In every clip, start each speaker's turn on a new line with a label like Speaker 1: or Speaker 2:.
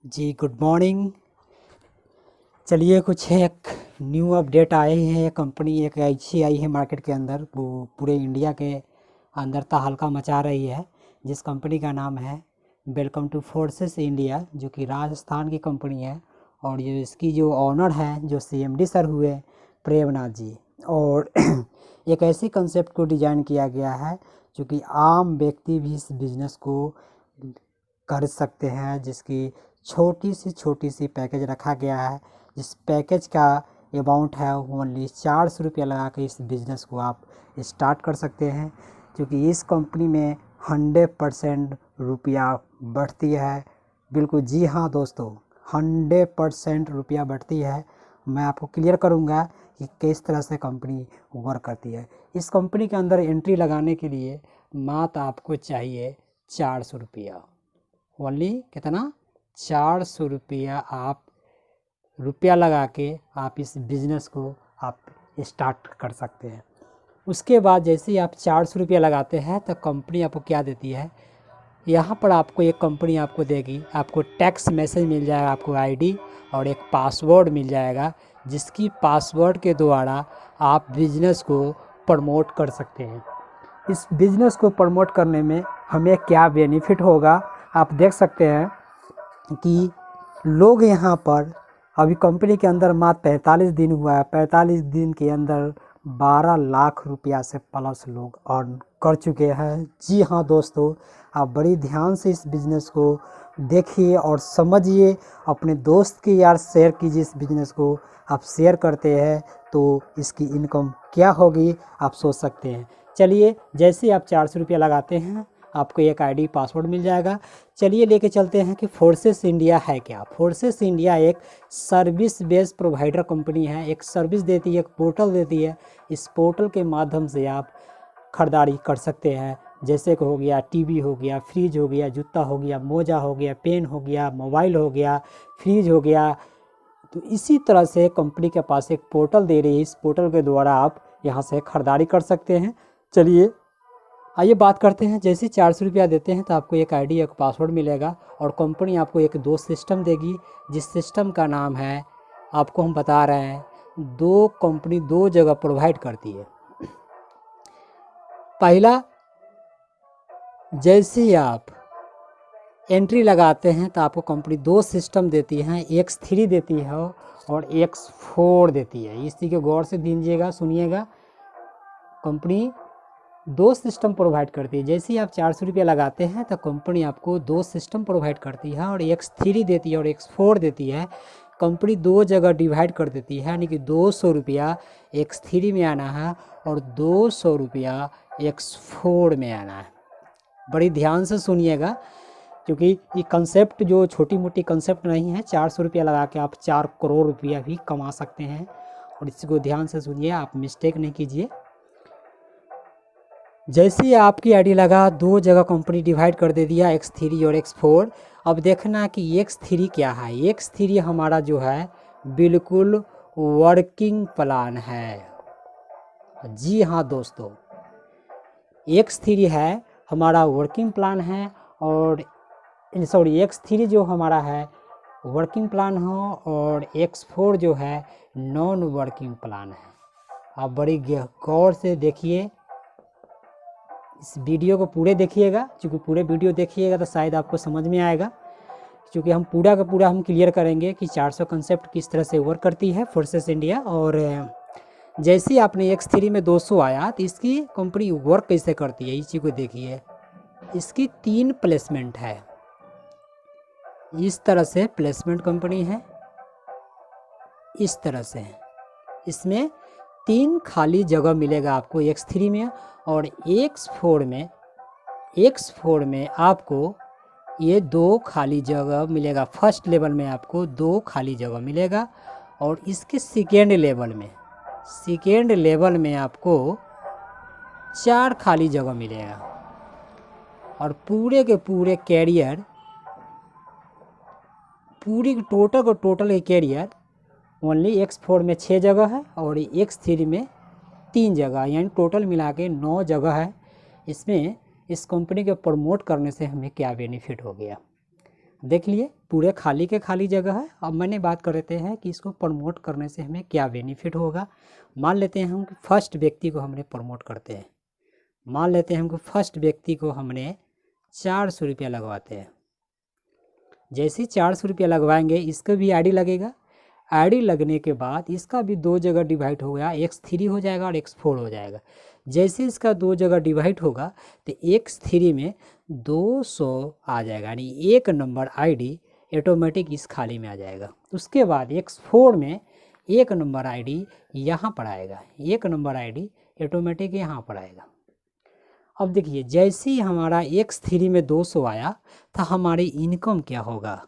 Speaker 1: जी good morning. चलिए कुछ एक न्यू अपडेट आए हैं। कंपनी एक ऐसी आई है मार्केट के अंदर, वो पूरे इंडिया के अंदर तहलका मचा रही है, जिस कंपनी का नाम है वेलकम टू फोर्सेस इंडिया, जो कि राजस्थान की कंपनी है। और ये इसकी जो ऑनर हैं, जो सीएमडी सर हुए प्रेमनाथ जी। और एक ऐसी कंसेप्ट को डिज़ाइन किया गया है जो कि आम व्यक्ति भी इस बिज़नेस को कर सकते हैं, जिसकी छोटी सी पैकेज रखा गया है। जिस पैकेज का अमाउंट है ओनली 400 रुपया लगा के इस बिज़नेस को आप स्टार्ट कर सकते हैं, क्योंकि इस कंपनी में 100% रुपया बढ़ती है। बिल्कुल जी हाँ दोस्तों, 100% रुपया बढ़ती है। मैं आपको क्लियर करूँगा कि किस तरह से कंपनी वर्क करती है। इस कंपनी के अंदर एंट्री लगाने के लिए मात्र आपको चाहिए 400 रुपया। ओनली कितना? 400 रुपया आप रुपया लगा के आप इस बिज़नेस को आप स्टार्ट कर सकते हैं। उसके बाद जैसे ही आप 400 रुपया लगाते हैं तो कंपनी आपको क्या देती है, यहाँ पर आपको एक कंपनी आपको देगी, आपको टेक्स्ट मैसेज मिल जाएगा, आपको आईडी और एक पासवर्ड मिल जाएगा, जिसकी पासवर्ड के द्वारा आप बिज़नेस को प्रमोट कर सकते हैं। इस बिज़नेस को प्रमोट करने में हमें क्या बेनिफिट होगा, आप देख सकते हैं कि लोग यहाँ पर अभी कंपनी के अंदर मात्र 45 दिन हुआ है। 45 दिन के अंदर 12 लाख रुपया से प्लस लोग अर्न कर चुके हैं। जी हाँ दोस्तों, आप बड़ी ध्यान से इस बिज़नेस को देखिए और समझिए। अपने दोस्त के यार शेयर कीजिए इस बिज़नेस को। आप शेयर करते हैं तो इसकी इनकम क्या होगी आप सोच सकते हैं। चलिए, जैसे आप 400 रुपया लगाते हैं आपको एक आईडी पासवर्ड मिल जाएगा। चलिए लेके चलते हैं कि फोर्सेस इंडिया है क्या। फोर्सेस इंडिया एक सर्विस बेस्ड प्रोवाइडर कंपनी है, एक सर्विस देती है, एक पोर्टल देती है। इस पोर्टल के माध्यम से आप खरीदारी कर सकते हैं, जैसे कि हो गया टीवी हो गया, फ्रिज हो गया, जूता हो गया, मोजा हो गया, पेन हो गया, मोबाइल हो गया, फ्रिज हो गया। तो इसी तरह से कंपनी के पास एक पोर्टल दे रही है, इस पोर्टल के द्वारा आप यहाँ से खरीदारी कर सकते हैं। चलिए आइए बात करते हैं। जैसे 400 रुपया देते हैं तो आपको एक आईडी एक पासवर्ड मिलेगा और कंपनी आपको एक दो सिस्टम देगी, जिस सिस्टम का नाम है, आपको हम बता रहे हैं, कंपनी दो जगह प्रोवाइड करती है। पहला, जैसे ही आप एंट्री लगाते हैं तो आपको कंपनी दो सिस्टम देती है, X3 देती है और X4 देती है। इसी के गौर से दीजिएगा, सुनिएगा। कंपनी दो सिस्टम प्रोवाइड करती है। जैसे ही आप 400 रुपया लगाते हैं तो कंपनी आपको दो सिस्टम प्रोवाइड करती है और X3 देती है और X4 देती है। कंपनी दो जगह डिवाइड कर देती है, यानी कि 200 रुपया X3 में आना है और 200 रुपया X4 में आना है। बड़ी ध्यान से सुनिएगा, क्योंकि ये कंसेप्ट जो छोटी मोटी कंसेप्ट नहीं है। 400 रुपया लगा के आप 4 करोड़ रुपया भी कमा सकते हैं, और इसको ध्यान से सुनिए, आप मिस्टेक नहीं कीजिए। जैसे ही आपकी आईडी लगा, दो जगह कंपनी डिवाइड कर दे दिया, X3 और X4। अब देखना कि X3 क्या है। X3 हमारा जो है बिल्कुल वर्किंग प्लान है। जी हाँ दोस्तों, X3 है हमारा वर्किंग प्लान है, और X3 जो हमारा है वर्किंग प्लान हो और X4 जो है नॉन वर्किंग प्लान है। आप बड़ी गौर से देखिए, इस वीडियो को पूरे देखिएगा, क्योंकि पूरे वीडियो देखिएगा तो शायद आपको समझ में आएगा, क्योंकि हम पूरा का पूरा हम क्लियर करेंगे कि 400 कंसेप्ट किस तरह से वर्क करती है फोर्सेस इंडिया। और जैसे ही आपने X3 में 200 आया तो इसकी कंपनी वर्क कैसे करती है, इस चीज़ को देखिए। इसकी 3 प्लेसमेंट है, इस तरह से प्लेसमेंट कंपनी है, इस तरह से। इसमें 3 खाली जगह मिलेगा आपको X3 में, और X4 में आपको ये 2 खाली जगह मिलेगा। फर्स्ट लेवल में आपको 2 खाली जगह मिलेगा, और इसके सेकेंड लेवल में आपको 4 खाली जगह मिलेगा। और पूरे के पूरे कैरियर, पूरी टोटल कैरियर ओनली X4 में 6 जगह है और X3 में 3 जगह, यानी टोटल मिला के 9 जगह है। इसमें इस कंपनी को प्रमोट करने से हमें क्या बेनिफिट हो गया। देख लिए पूरे खाली के खाली जगह है। अब मैंने बात कर लेते हैं कि इसको प्रमोट करने से हमें क्या बेनिफिट होगा। मान लेते हैं हम कि फर्स्ट व्यक्ति को हमने प्रमोट करते हैं, मान लेते हैं हमको फर्स्ट व्यक्ति को हमने 400 रुपया लगवाते हैं। जैसे 400 रुपया लगवाएंगे, इसका भी आईडी लगेगा। आईडी लगने के बाद इसका भी 2 जगह डिवाइड हो गया, x3 हो जाएगा और x4 हो जाएगा। जैसे इसका 2 जगह डिवाइड होगा तो x3 में 200 आ जाएगा, यानी 1 नंबर आईडी ऑटोमेटिक इस खाली में आ जाएगा। उसके बाद x4 में 1 नंबर आईडी यहाँ पर आएगा, 1 नंबर आईडी ऑटोमेटिक यहाँ पर आएगा। अब देखिए जैसे ही हमारा x3 में 200 आया तो हमारी इनकम क्या होगा।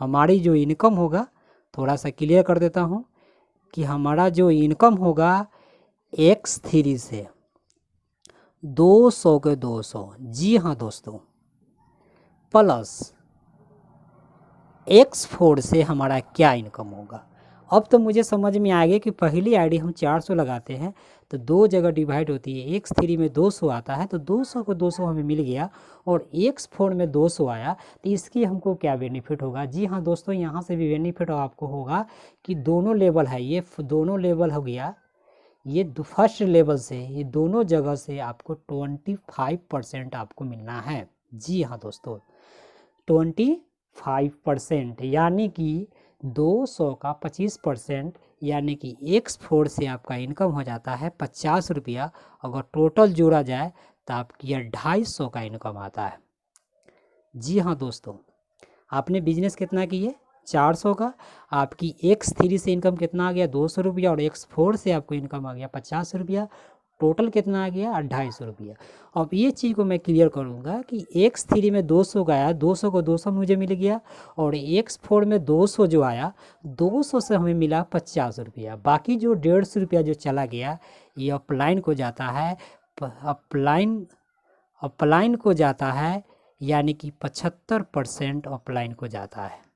Speaker 1: हमारी जो इनकम होगा, थोड़ा सा क्लियर कर देता हूँ कि हमारा जो इनकम होगा x3 से 200 के 200, जी हाँ दोस्तों, प्लस x4 से हमारा क्या इनकम होगा। अब तो मुझे समझ में आ गया कि पहली आईडी हम 400 लगाते हैं तो 2 जगह डिवाइड होती है, x3 में 200 आता है तो 200 को 200 हमें मिल गया और x4 में 200 आया तो इसकी हमको क्या बेनिफिट होगा। जी हाँ दोस्तों, यहाँ से भी बेनिफिट आपको होगा कि दोनों लेवल है, ये दोनों लेवल हो गया, ये फर्स्ट लेवल से ये दोनों जगह से आपको 25% आपको मिलना है। जी हाँ दोस्तों, 25%, यानी कि 200 का 25%, यानी कि x4 से आपका इनकम हो जाता है 50 रुपया। अगर टोटल जोड़ा जाए तो आपकी 250 का इनकम आता है। जी हाँ दोस्तों, आपने बिजनेस कितना किए 400 का, आपकी x3 से इनकम कितना आ गया 200 रुपया और x4 से आपको इनकम आ गया 50 रुपया, टोटल कितना आ गया 250 रुपया। अब ये चीज़ को मैं क्लियर करूँगा कि x3 में 200 का आया, 200 को 200 मुझे मिल गया और x4 में 200 जो आया 200 से हमें मिला 50 रुपया। बाकी जो 150 रुपया जो चला गया ये अपलाइन को जाता है, अपलाइन को जाता है, यानी कि 75% अपलाइन को जाता है।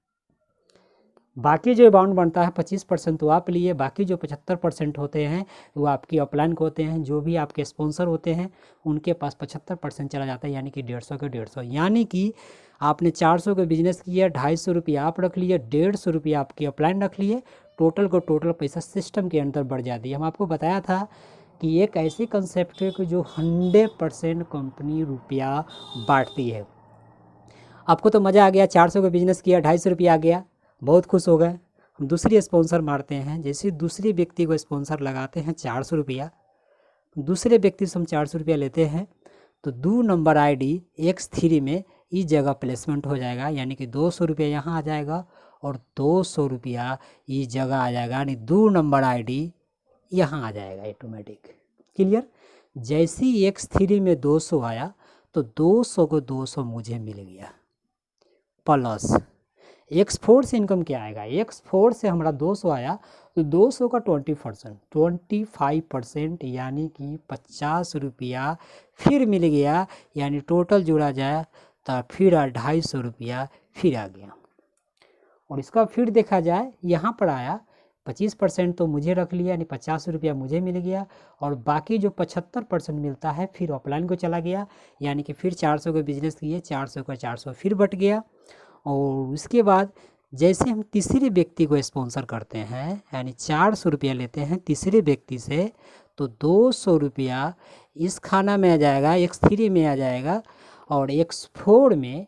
Speaker 1: बाकी जो अमाउंट बनता है 25% तो आप लिए, बाकी जो 75% होते हैं वो आपकी अपलाइन को होते हैं। जो भी आपके स्पॉन्सर होते हैं उनके पास 75% चला जाता है, यानी कि 150 के 150। यानी कि आपने 400 का बिजनेस किया, 250 रुपया आप रख लिए, 150 रुपया आपकी अपलाइन रख लिए, टोटल को टोटल पैसा सिस्टम के अंदर बढ़ जाती है। हम आपको बताया था कि एक ऐसी कंसेप्ट है कि जो 100% कंपनी रुपया बांटती है। आपको तो मज़ा आ गया, 400 का बिजनेस किया, 250 रुपया आ गया, बहुत खुश हो गए। हम दूसरी स्पॉन्सर मारते हैं, जैसे दूसरे व्यक्ति को स्पॉन्सर लगाते हैं 400 रुपया, दूसरे व्यक्ति से हम 400 रुपया लेते हैं तो 2 नंबर आईडी x3 में इस जगह प्लेसमेंट हो जाएगा, यानी कि 200 रुपया यहाँ आ जाएगा और 200 रुपया इस जगह आ जाएगा, यानी 2 नंबर आईडी यहाँ आ जाएगा ऑटोमेटिक। क्लियर। जैसे ही x3 में 200 आया तो 200 को 200 मुझे मिल गया, प्लस x4 से इनकम क्या आएगा, x4 से हमारा 200 आया तो 200 का 25%, यानी कि 50 रुपया फिर मिल गया, यानी टोटल जोड़ा जाए तो फिर 250 रुपया फिर आ गया। और इसका फिर देखा जाए यहाँ पर आया 25% तो मुझे रख लिया, यानी 50 रुपया मुझे मिल गया और बाकी जो 75% मिलता है फिर ऑफलाइन को चला गया, यानी कि फिर 400 का बिजनेस किए, 400 का 400 फिर बट गया। और उसके बाद जैसे हम तीसरे व्यक्ति को स्पॉन्सर करते हैं, यानी 400 रुपया लेते हैं तीसरे व्यक्ति से, तो 200 रुपया इस खाना में आ जाएगा, x3 में आ जाएगा और x4 में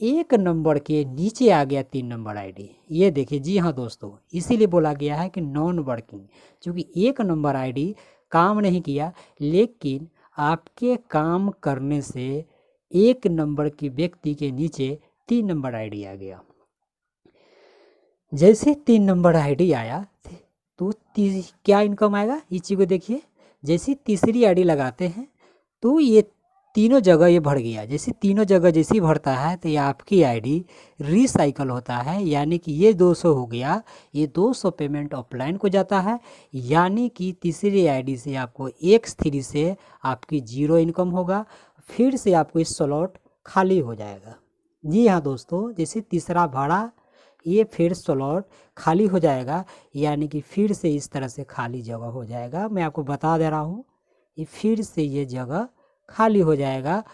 Speaker 1: 1 नंबर के नीचे आ गया 3 नंबर आईडी। ये देखिए, जी हाँ दोस्तों, इसीलिए बोला गया है कि नॉन वर्किंग, क्योंकि 1 नंबर आईडी काम नहीं किया, लेकिन आपके काम करने से 1 नंबर के व्यक्ति के नीचे 3 नंबर आईडी आ गया। जैसे 3 नंबर आईडी आया तो क्या इनकम आएगा, इस चीज़ को देखिए। जैसे तीसरी आईडी लगाते हैं तो ये तीनों जगह ये भर गया, जैसे तीनों जगह जैसे ही भरता है तो ये आपकी आईडी रिसाइकल होता है, यानी कि ये 200 हो गया, ये 200 पेमेंट ऑफलाइन को जाता है, यानी कि तीसरी आईडी से आपको x3 से आपकी 0 इनकम होगा, फिर से आपको इस स्लॉट खाली हो जाएगा। जी हाँ दोस्तों, जैसे तीसरा भाड़ा ये फिर स्लॉट खाली हो जाएगा, यानी कि फिर से इस तरह से खाली जगह हो जाएगा। मैं आपको बता दे रहा हूँ, ये फिर से ये जगह खाली हो जाएगा।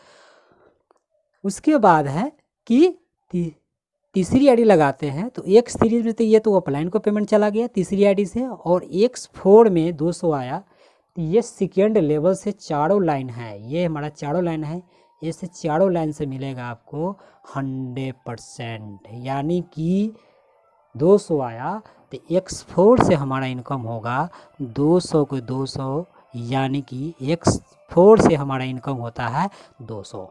Speaker 1: उसके बाद है कि तीसरी आईडी लगाते हैं तो एक्स थ्री में तो ये तो अपलाइन को पेमेंट चला गया तीसरी आईडी से, और एक्स फोर में 200 आया। तो ये सेकेंड लेवल से चारों लाइन है, ये हमारा चारों लाइन है, इससे चारों लाइन से मिलेगा आपको 100%, यानी कि 200 आया तो एक्स फोर से हमारा इनकम होगा 200 को 200, यानी कि एक्स फोर से हमारा इनकम होता है 200,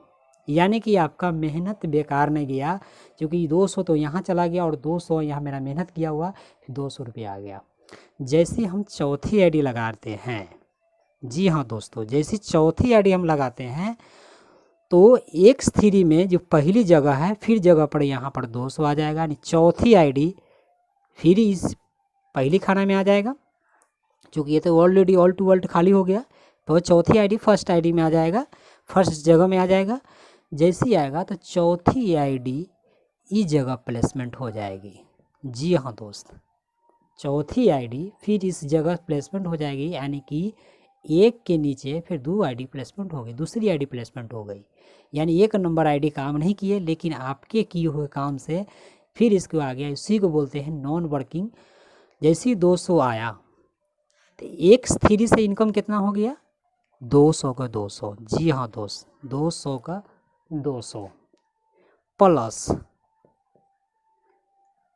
Speaker 1: यानी कि आपका मेहनत बेकार नहीं गया, क्योंकि 200 तो यहाँ चला गया और 200 यहाँ मेरा मेहनत किया हुआ 200 रुपया आ गया। जैसे हम चौथी आईडी लगाते हैं, जी हाँ दोस्तों, जैसी चौथी आईडी हम लगाते हैं तो एक्स थ्री में जो पहली जगह है फिर जगह पर यहाँ पर 200 आ जाएगा, यानी चौथी आईडी फिर इस पहली खाना में आ जाएगा, क्योंकि ये तो ऑलरेडी ऑल टू वर्ल्ड खाली हो गया, तो चौथी आईडी फर्स्ट आईडी में आ जाएगा, फर्स्ट जगह में आ जाएगा। जैसे आएगा तो चौथी आईडी इस जगह प्लेसमेंट हो जाएगी। जी हाँ दोस्त, चौथी आईडी फिर इस जगह प्लेसमेंट हो जाएगी, यानी कि एक के नीचे फिर 2 आईडी प्लेसमेंट हो गई, दूसरी आईडी प्लेसमेंट हो गई, यानी एक नंबर आईडी काम नहीं किए, लेकिन आपके किए हुए काम से फिर इसको आ गया, इसी को बोलते हैं नॉन वर्किंग। जैसे 200 आया तो एक्स थ्री से इनकम कितना हो गया 200 का 200, जी हाँ दोस्त, 200 का 200 प्लस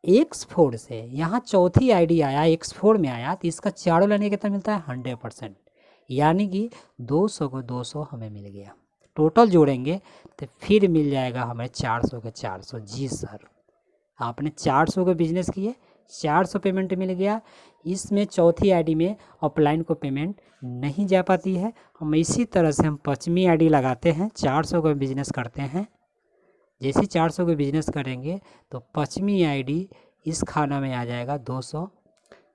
Speaker 1: एक्स फोर से यहाँ चौथी आईडी आया एक्स फोर में आया, तो इसका चारों लाइन कितना मिलता है 100%, यानी कि 200 को 200 हमें मिल गया। टोटल जोड़ेंगे तो फिर मिल जाएगा हमें 400 के 400। जी सर, आपने 400 का बिजनेस किए, 400 पेमेंट मिल गया। इसमें चौथी आईडी में अपलाइन को पेमेंट नहीं जा पाती है। हम इसी तरह से हम पश्चिमी आईडी लगाते हैं, 400 का बिजनेस करते हैं। जैसे 400 का बिजनेस करेंगे तो पश्चिमी आईडी इस खाना में आ जाएगा 200।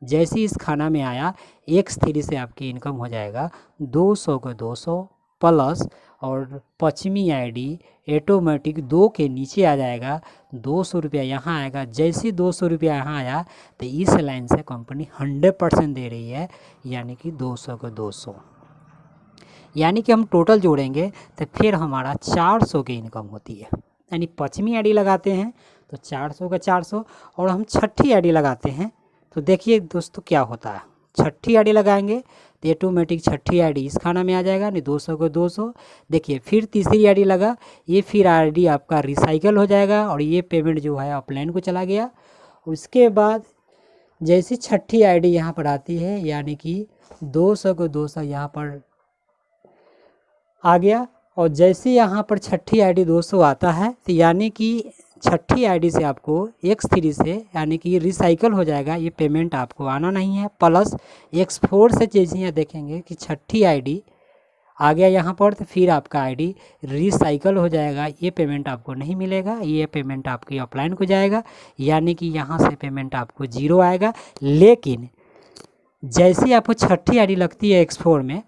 Speaker 1: जैसे इस खाना में आया एक्स थ्री से आपकी इनकम हो जाएगा 200 का 200 प्लस, और पश्चिमी आईडी ऑटोमेटिक 2 के नीचे आ जाएगा, 200 रुपया यहाँ आएगा। जैसे 200 रुपया यहाँ आया तो इस लाइन से कंपनी 100% दे रही है, यानी कि 200 का 200, यानी कि हम टोटल जोड़ेंगे तो फिर हमारा 400 की इनकम होती है। यानी पश्चिमी आईडी लगाते हैं तो 400 का 400, और हम छठी आईडी लगाते हैं तो देखिए दोस्तों क्या होता है। छठी आईडी लगाएंगे तो ऑटोमेटिक छठी आईडी इस खाना में आ जाएगा, नहीं 200 को 200। देखिए फिर तीसरी आईडी लगा, ये फिर आईडी आपका रिसाइकल हो जाएगा और ये पेमेंट जो है अपलाइन को चला गया। उसके बाद जैसी छठी आईडी यहाँ पर आती है, यानी कि 200 को 200 यहाँ पर आ गया, और जैसे यहाँ पर छठी आईडी 200 आता है तो यानी कि छठी आईडी से आपको एक्स थ्री से यानी कि रिसाइकल हो जाएगा, ये पेमेंट आपको आना नहीं है। प्लस एक्स फोर से जैसे यहाँ देखेंगे कि छठी आईडी आ गया यहाँ पर, तो फिर आपका आईडी रिसाइकल हो जाएगा, ये पेमेंट आपको नहीं मिलेगा, ये पेमेंट आपकी अपलाइन को जाएगा, यानी कि यहाँ से पेमेंट आपको 0 आएगा। लेकिन जैसे आपको छठी आईडी लगती है एक्स फोर में,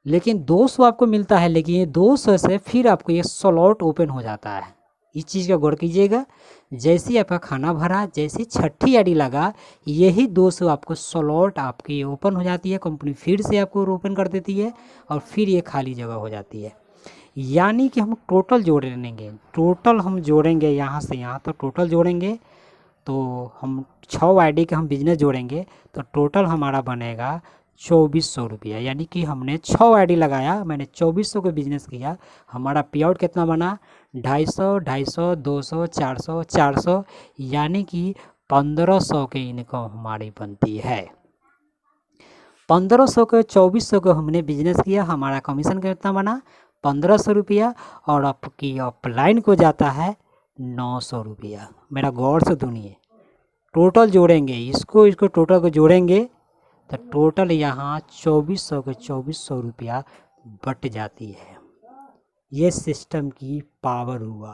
Speaker 1: लेकिन 200 आपको मिलता है, लेकिन ये 200 से फिर आपको ये स्लॉट ओपन हो जाता है। इस चीज़ का गौर कीजिएगा। जैसे आपका खाना भरा, जैसे छठी आईडी लगा, यही 200 आपको स्लॉट आपकी ओपन हो जाती है, कंपनी फिर से आपको ओपन कर देती है और फिर ये खाली जगह हो जाती है। यानी कि हम टोटल जोड़ेंगे, टोटल हम जोड़ेंगे यहाँ से यहाँ, तो टोटल जोड़ेंगे तो हम 6 आईडी के हम बिजनेस जोड़ेंगे तो टोटल हमारा बनेगा 2400 रुपया। यानी कि हमने 6 आईडी लगाया, मैंने 2400 का बिजनेस किया, हमारा पे आउट कितना बना 250, 250, 200, 400, 400, यानी कि 1500 के इनकम हमारी बनती है। 1500 के 2400 को हमने बिजनेस किया, हमारा कमीशन कितना बना 1500 रुपया, और आपकी अपलाइन को जाता है 900 रुपया। मेरा गौर से सुनिए, टोटल जोड़ेंगे इसको टोटल को जोड़ेंगे तो टोटल यहाँ 2400 के 2400 रुपया बट जाती है। ये सिस्टम की पावर हुआ।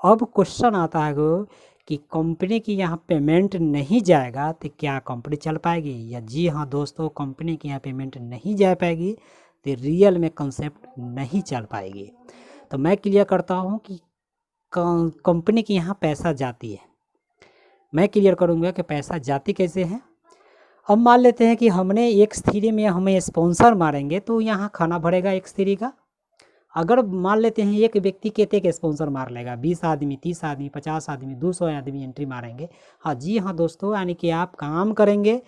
Speaker 1: अब क्वेश्चन आता है कि कंपनी की यहाँ पेमेंट नहीं जाएगा तो क्या कंपनी चल पाएगी? या जी हाँ दोस्तों, कंपनी की यहाँ पेमेंट नहीं जा पाएगी तो रियल में कंसेप्ट नहीं चल पाएगी। तो मैं क्लियर करता हूँ कि कंपनी की यहाँ पैसा जाती है। मैं क्लियर करूँगा कि पैसा जाती कैसे है। अब मान लेते हैं कि हमने एक्स थ्री में हमें स्पॉन्सर मारेंगे तो यहाँ खाना भरेगा एक्स थ्री का, अगर मान लेते हैं एक व्यक्ति कहते के स्पॉन्सर मार लेगा, 20 आदमी, 30 आदमी, 50 आदमी, 200 आदमी एंट्री मारेंगे। हाँ जी हाँ दोस्तों, यानी कि आप काम करेंगे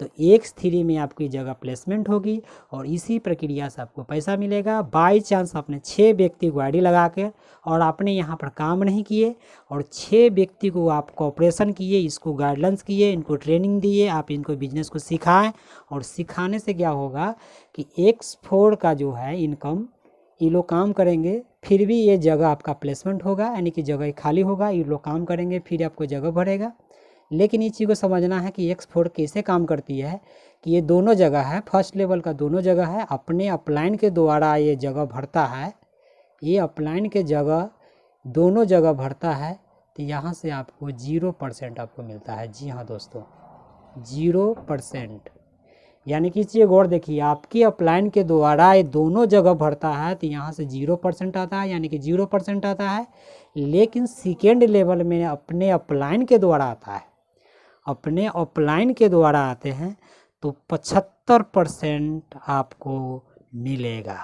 Speaker 1: तो X3 में आपकी जगह प्लेसमेंट होगी और इसी प्रक्रिया से आपको पैसा मिलेगा। बाई चांस आपने 6 व्यक्ति को आईडी लगा के और आपने यहाँ पर काम नहीं किए और 6 व्यक्ति को आप कोऑपरेशन किए, इसको गाइडलाइंस किए, इनको ट्रेनिंग दिए, आप इनको बिजनेस को सिखाएं और सिखाने से क्या होगा कि X4 का जो है इनकम, ये लोग काम करेंगे फिर भी ये जगह आपका प्लेसमेंट होगा, यानी कि जगह खाली होगा, ये लोग काम करेंगे फिर आपको जगह भरेगा। लेकिन इस चीज़ को समझना है कि X4 कैसे काम करती है कि ये दोनों जगह है, फर्स्ट लेवल का दोनों जगह है, अपने अपलाइन के द्वारा ये जगह भरता है, ये अपलाइन के जगह दोनों जगह भरता है तो यहाँ से आपको 0% आपको मिलता है। जी हाँ दोस्तों, 0%, यानी कि चीज़ गौर देखिए, आपके अपलाइन के द्वारा ये दोनों जगह भरता है तो यहाँ से 0% आता है, यानी कि 0% आता है। लेकिन सेकेंड लेवल में अपने अपलाइन के द्वारा आता है, अपने अपलाइन के द्वारा आते हैं तो 75% आपको मिलेगा,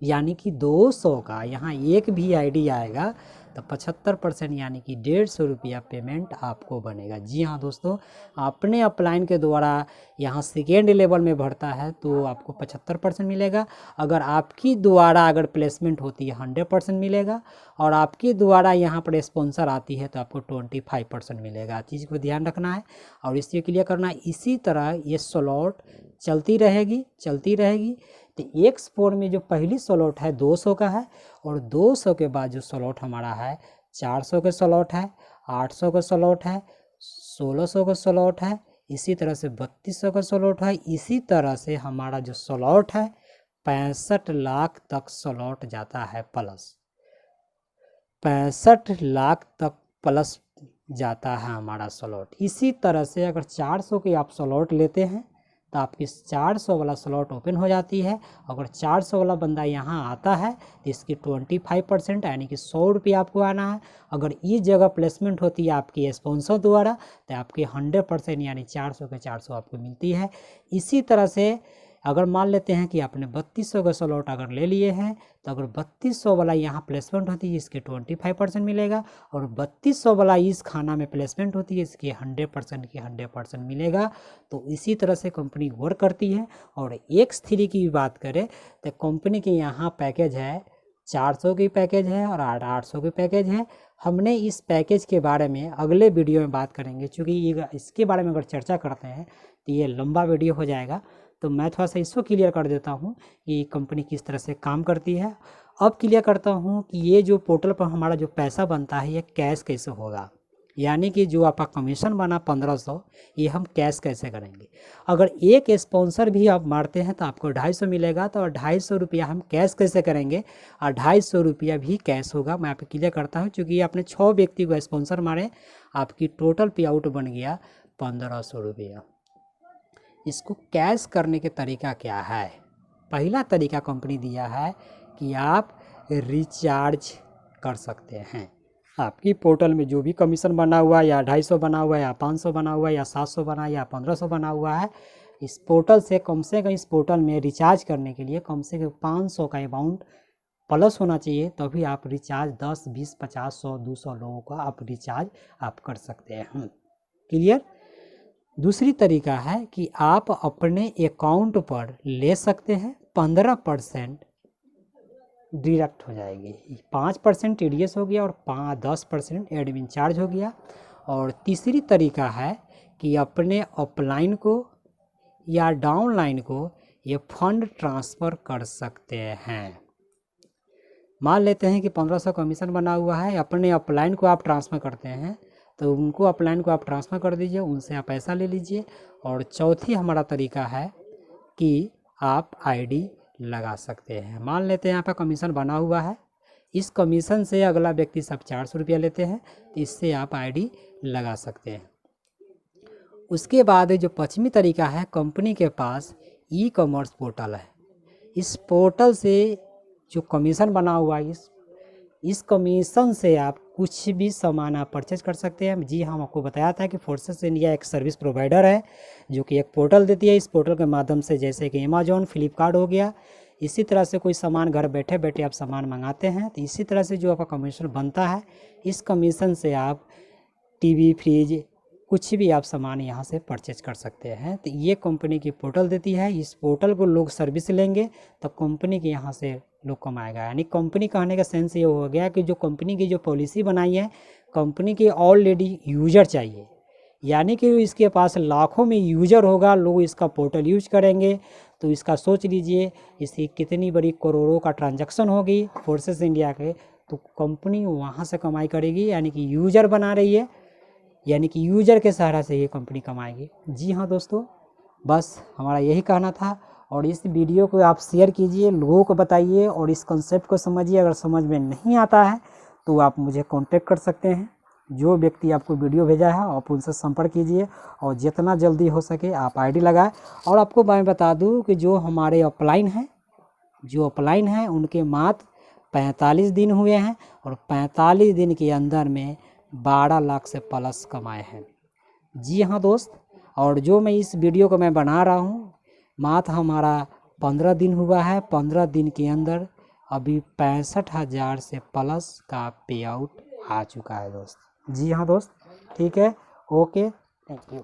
Speaker 1: यानी कि 200 का यहाँ एक भी आईडी आएगा तो 75% यानी कि 150 रुपया पेमेंट आपको बनेगा। जी हाँ दोस्तों, अपने अपलाइन के द्वारा यहाँ सेकेंड लेवल में भरता है तो आपको 75% मिलेगा। अगर आपकी द्वारा अगर प्लेसमेंट होती है 100% मिलेगा और आपकी द्वारा यहाँ पर स्पॉन्सर आती है तो आपको 25% मिलेगा। चीज़ को ध्यान रखना है और इससे क्लियर करना है। इसी तरह ये स्लॉट चलती रहेगी। तो X4 में जो पहली स्लॉट है 200 का है और 200 के बाद जो स्लॉट हमारा है 400 का स्लॉट है, 800 का स्लॉट है, 1600 का स्लॉट है, इसी तरह से 3200 का स्लॉट है। इसी तरह से हमारा जो स्लॉट है 65 लाख तक स्लॉट जाता है, प्लस 65 लाख तक प्लस जाता है हमारा स्लॉट। इसी तरह से अगर 400 के आप स्लॉट लेते हैं तो आपकी 400 वाला स्लॉट ओपन हो जाती है। अगर 400 वाला बंदा यहाँ आता है तो इसकी 25% यानी कि 100 रुपये आपको आना है। अगर इस जगह प्लेसमेंट होती है आपकी स्पॉन्सर द्वारा तो आपकी 100% यानी 400 के 400 आपको मिलती है। इसी तरह से अगर मान लेते हैं कि आपने 3200 का स्लॉट अगर ले लिए हैं तो अगर 3200 वाला यहाँ प्लेसमेंट होती है इसके 25% मिलेगा और 3200 वाला इस खाना में प्लेसमेंट होती है इसके 100% की 100% मिलेगा। तो इसी तरह से कंपनी वर्क करती है। और X3 की बात करें तो कंपनी के यहाँ पैकेज है 400 की पैकेज है और 800 की पैकेज है। हमने इस पैकेज के बारे में अगले वीडियो में बात करेंगे, क्योंकि इसके बारे में अगर चर्चा करते हैं तो ये लंबा वीडियो हो जाएगा। तो मैं थोड़ा सा इसको क्लियर कर देता हूँ कि कंपनी किस तरह से काम करती है। अब क्लियर करता हूँ कि ये जो पोर्टल पर हमारा जो पैसा बनता है ये कैश कैसे होगा, यानी कि जो आपका कमीशन बना 1500 ये हम कैश कैसे करेंगे। अगर एक स्पॉन्सर भी आप मारते हैं तो आपको 250 मिलेगा, तो 250 रुपया हम कैश कैसे करेंगे और 250 रुपया भी कैश होगा। मैं आपको क्लियर करता हूँ, क्योंकि आपने 6 व्यक्ति को स्पॉन्सर मारे, आपकी टोटल पे आउट बन गया 1500 रुपया। इसको कैश करने के तरीका क्या है? पहला तरीका कंपनी दिया है कि आप रिचार्ज कर सकते हैं। आपकी पोर्टल में जो भी कमीशन बना हुआ है या 250 बना हुआ है या 500 बना हुआ है या 700 बना है या 1500 बना हुआ है, इस पोर्टल से कम से कम इस पोर्टल में रिचार्ज करने के लिए कम से कम 500 का अमाउंट प्लस होना चाहिए, तभी आप रिचार्ज 10, 20, 50, 100, 200 लोगों का आप रिचार्ज आप कर सकते हैं। क्लियर? दूसरी तरीका है कि आप अपने अकाउंट पर ले सकते हैं, 15% डिडक्ट हो जाएगी, 5% TDS हो गया और 10% एडमिन चार्ज हो गया। और तीसरी तरीका है कि अपने अपलाइन को या डाउनलाइन को ये फंड ट्रांसफ़र कर सकते हैं। मान लेते हैं कि 1500 कमीशन बना हुआ है, अपने अपलाइन को आप ट्रांसफ़र करते हैं तो उनको अपलाइन को आप ट्रांसफ़र कर दीजिए, उनसे आप पैसा ले लीजिए। और चौथी हमारा तरीका है कि आप आईडी लगा सकते हैं। मान लेते हैं आपका कमीशन बना हुआ है, इस कमीशन से अगला व्यक्ति सब 400 रुपया लेते हैं, तो इससे आप आईडी लगा सकते हैं। उसके बाद जो पश्चिमी तरीका है, कंपनी के पास ई-कॉमर्स पोर्टल है। इस पोर्टल से जो कमीशन बना हुआ है इस कमीशन से आप कुछ भी सामान आप परचेज कर सकते हैं। जी हाँ, हम आपको बताया था कि फोर्सेस इंडिया एक सर्विस प्रोवाइडर है जो कि एक पोर्टल देती है। इस पोर्टल के माध्यम से जैसे कि अमेजॉन, फ्लिपकार्ट हो गया, इसी तरह से कोई सामान घर बैठे बैठे आप सामान मंगाते हैं तो इसी तरह से जो आपका कमीशन बनता है, इस कमीशन से आप टीवी, फ्रिज, कुछ भी आप सामान यहाँ से परचेज कर सकते हैं। तो ये कंपनी की पोर्टल देती है, इस पोर्टल को लोग सर्विस लेंगे तो कंपनी के यहाँ से लोग कमाएगा। यानी कंपनी कहने का सेंस ये हो गया कि जो कंपनी की जो पॉलिसी बनाई है, कंपनी के ऑलरेडी यूजर चाहिए, यानी कि इसके पास लाखों में यूजर होगा, लोग इसका पोर्टल यूज करेंगे। तो इसका सोच लीजिए इसकी कितनी बड़ी करोड़ों का ट्रांजैक्शन होगी फोर्सेस इंडिया के, तो कंपनी वहाँ से कमाई करेगी। यानी कि यूजर बना रही है, यानी कि यूजर के सहारा से ये कंपनी कमाएगी। जी हाँ दोस्तों, बस हमारा यही कहना था। और इस वीडियो को आप शेयर कीजिए, लोगों को बताइए और इस कॉन्सेप्ट को समझिए। अगर समझ में नहीं आता है तो आप मुझे कांटेक्ट कर सकते हैं। जो व्यक्ति आपको वीडियो भेजा है आप उनसे संपर्क कीजिए और जितना जल्दी हो सके आप आईडी लगाएं। और आपको मैं बता दूं कि जो हमारे अपलाइन हैं उनके मात्र 45 दिन हुए हैं और 45 दिन के अंदर में 12 लाख से प्लस कमाए हैं। जी हाँ दोस्त, और जो मैं इस वीडियो को मैं बना रहा हूँ, मात्र हमारा 15 दिन हुआ है। 15 दिन के अंदर अभी 65,000 से प्लस का पे आउट आ चुका है दोस्त। जी हाँ दोस्त, ठीक है, ओके, थैंक यू।